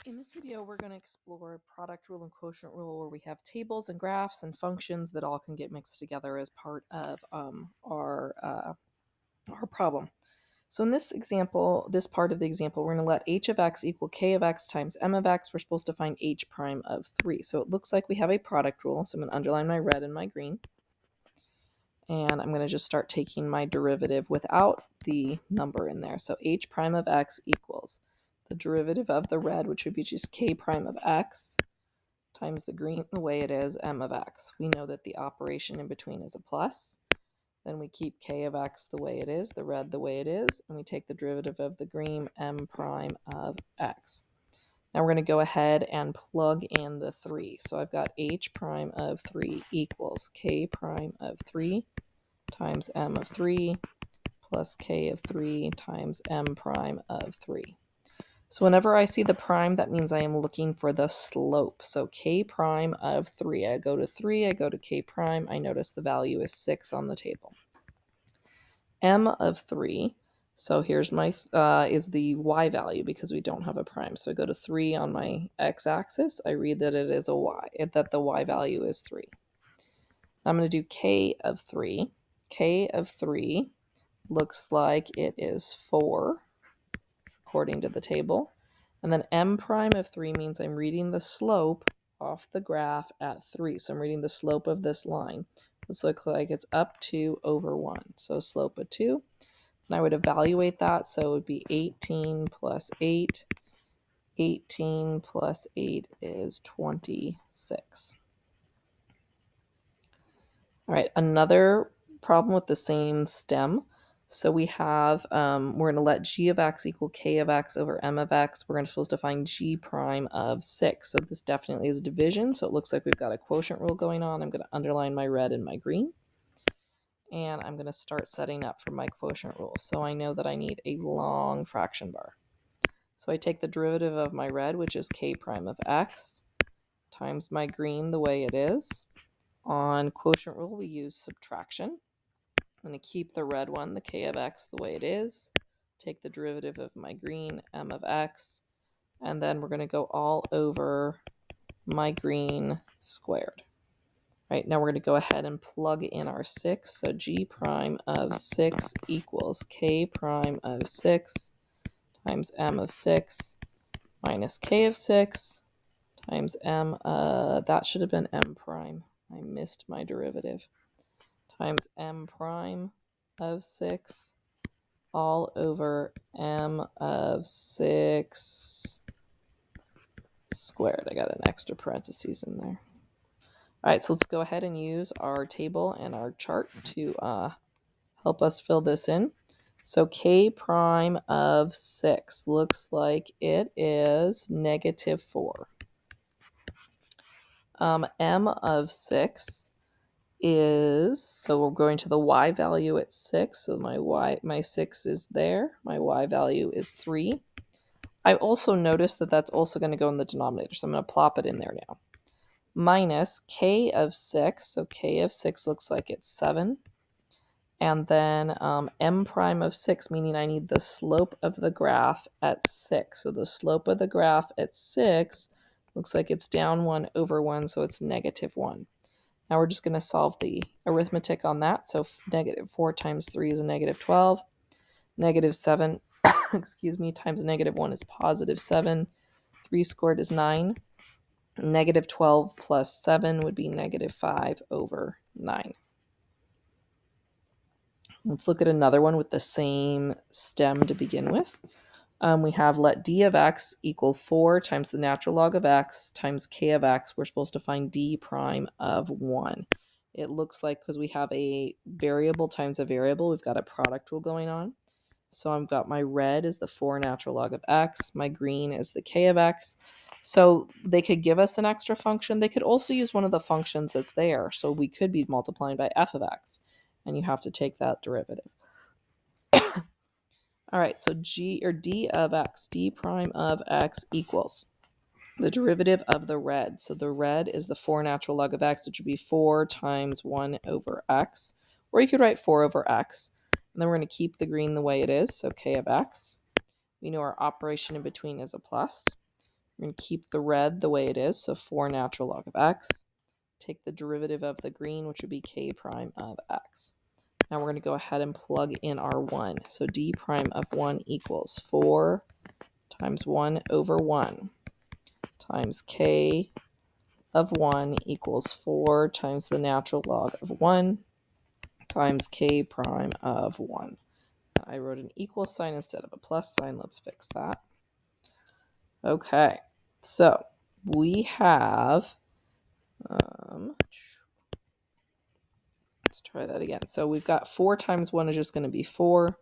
In this video, we're going to explore product rule and quotient rule, where we have tables and graphs and functions that all can get mixed together as part of our problem. So in this example, this part of the example, we're going to let h of x equal k of x times m of x. We're supposed to find h prime of 3. So it looks like we have a product rule. So I'm going to underline my red and my green. And I'm going to just start taking my derivative without the number in there. So h prime of x equals the derivative of the red, which would be just k prime of x, times the green the way it is, m of x. We know that the operation in between is a plus. Then we keep k of x the way it is, the red the way it is, and we take the derivative of the green, m prime of x. Now we're going to go ahead and plug in the 3. So I've got h prime of 3 equals k prime of 3 times m of 3 plus k of 3 times m prime of 3. So whenever I see the prime, that means I am looking for the slope. So k prime of 3. I go to 3, I go to k prime. I notice the value is 6 on the table. M of 3. So here's my, is the y value because we don't have a prime. So I go to 3 on my x-axis. I read that it is a y, that the y value is 3. I'm going to do k of 3. K of 3 looks like it is 4, according to the table. And then m prime of 3 means I'm reading the slope off the graph at 3. So I'm reading the slope of this line. This looks like it's up 2 over 1. So slope of 2. And I would evaluate that. So it would be 18 plus 8. 18 plus 8 is 26. All right, another problem with the same stem. So we have, we're going to let g of x equal k of x over m of x. We're supposed to find g prime of 6. So this definitely is division. So it looks like we've got a quotient rule going on. I'm going to underline my red and my green. And I'm going to start setting up for my quotient rule. So I know that I need a long fraction bar. So I take the derivative of my red, which is k prime of x, times my green the way it is. On quotient rule, we use subtraction. I'm going to keep the red one, the k of x, the way it is. Take the derivative of my green, m of x. And then we're going to go all over my green squared. Right, now we're going to go ahead and plug in our 6. So g prime of 6 equals k prime of 6 times m of 6 minus k of 6 times m. That should have been m prime. I missed my derivative. Times m prime of 6 all over m of 6 squared. I got an extra parentheses in there. All right, so let's go ahead and use our table and our chart to help us fill this in. So k prime of 6 looks like it is negative 4. M of 6 is, so we're going to the y value at 6. So my 6 is there. My y value is 3. I also noticed that that's also going to go in the denominator. So I'm going to plop it in there now. Minus k of 6. So k of 6 looks like it's 7. And then m prime of 6, meaning I need the slope of the graph at 6. So the slope of the graph at 6 looks like it's down 1 over 1, so it's negative 1. Now we're just going to solve the arithmetic on that. So negative 4 times 3 is a negative 12. Negative 7, excuse me, times negative 1 is positive 7. 3 squared is 9. Negative 12 plus 7 would be negative 5 over 9. Let's look at another one with the same stem to begin with. We have let d of x equal 4 times the natural log of x times k of x. We're supposed to find d prime of 1. It looks like because we have a variable times a variable, we've got a product rule going on. So I've got my red is the 4 natural log of x. My green is the k of x. So they could give us an extra function. They could also use one of the functions that's there. So we could be multiplying by f of x. And you have to take that derivative. All right, so g or d of x, d prime of x equals the derivative of the red. So the red is the 4 natural log of x, which would be 4 times 1 over x. Or you could write 4 over x. And then we're going to keep the green the way it is, so k of x. We know our operation in between is a plus. We're going to keep the red the way it is, so 4 natural log of x. Take the derivative of the green, which would be k prime of x. Now we're going to go ahead and plug in our 1. So d prime of 1 equals 4 times 1 over 1 times k of 1 equals 4 times the natural log of 1 times k prime of 1. I wrote an equal sign instead of a plus sign. Let's fix that. Okay, so we have, let's try that again. So we've got 4 times 1 is just going to be 4.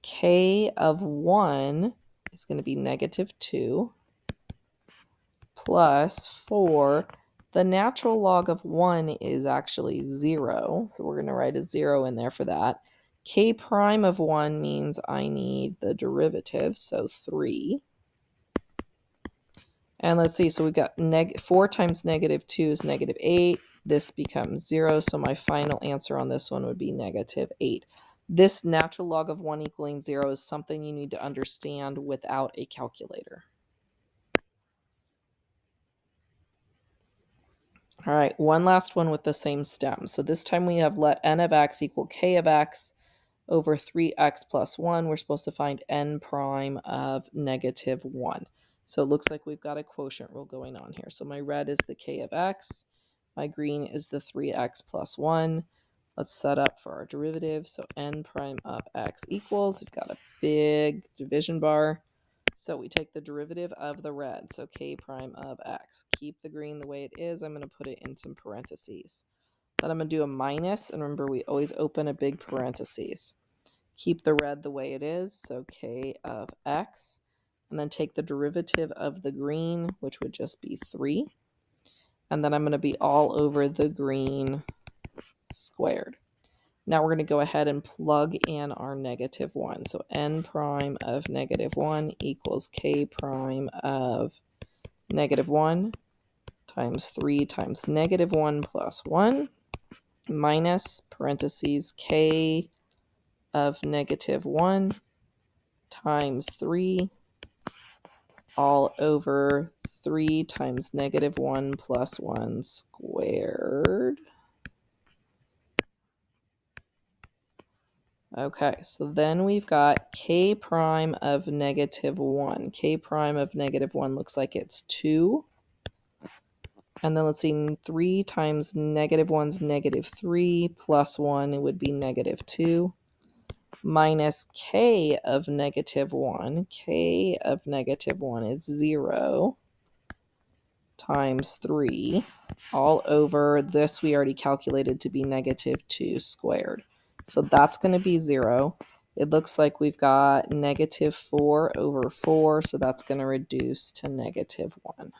K of 1 is going to be negative 2 plus 4. The natural log of 1 is actually 0, so we're going to write a 0 in there for that. K prime of 1 means I need the derivative, so 3. And let's see, so we've got 4 times negative 2 is negative 8. This becomes 0, so my final answer on this one would be negative 8. This natural log of 1 equaling 0 is something you need to understand without a calculator. All right, one last one with the same stem. So this time we have let n of x equal k of x over 3x plus 1. We're supposed to find n prime of negative 1. So it looks like we've got a quotient rule going on here. So my red is the k of x. My green is the 3x plus 1. Let's set up for our derivative. So n prime of x equals, we've got a big division bar. So we take the derivative of the red, so k prime of x. Keep the green the way it is. I'm going to put it in some parentheses. Then I'm going to do a minus, and remember we always open a big parentheses. Keep the red the way it is, so k of x. And then take the derivative of the green, which would just be 3. And then I'm going to be all over the green squared. Now we're going to go ahead and plug in our negative 1. So n prime of negative 1 equals k prime of negative 1 times 3 times negative 1 plus 1 minus parentheses k of negative 1 times 3 all over 3 times negative 1 plus 1 squared. Okay, so then we've got k prime of negative 1. K prime of negative 1 looks like it's 2. And then let's see, 3 times negative 1's negative 3 plus 1, it would be negative 2. Minus k of negative 1. K of negative 1 is 0 times 3 all over this we already calculated to be negative 2 squared. So that's going to be 0. It looks like we've got negative 4 over 4, so that's going to reduce to negative 1.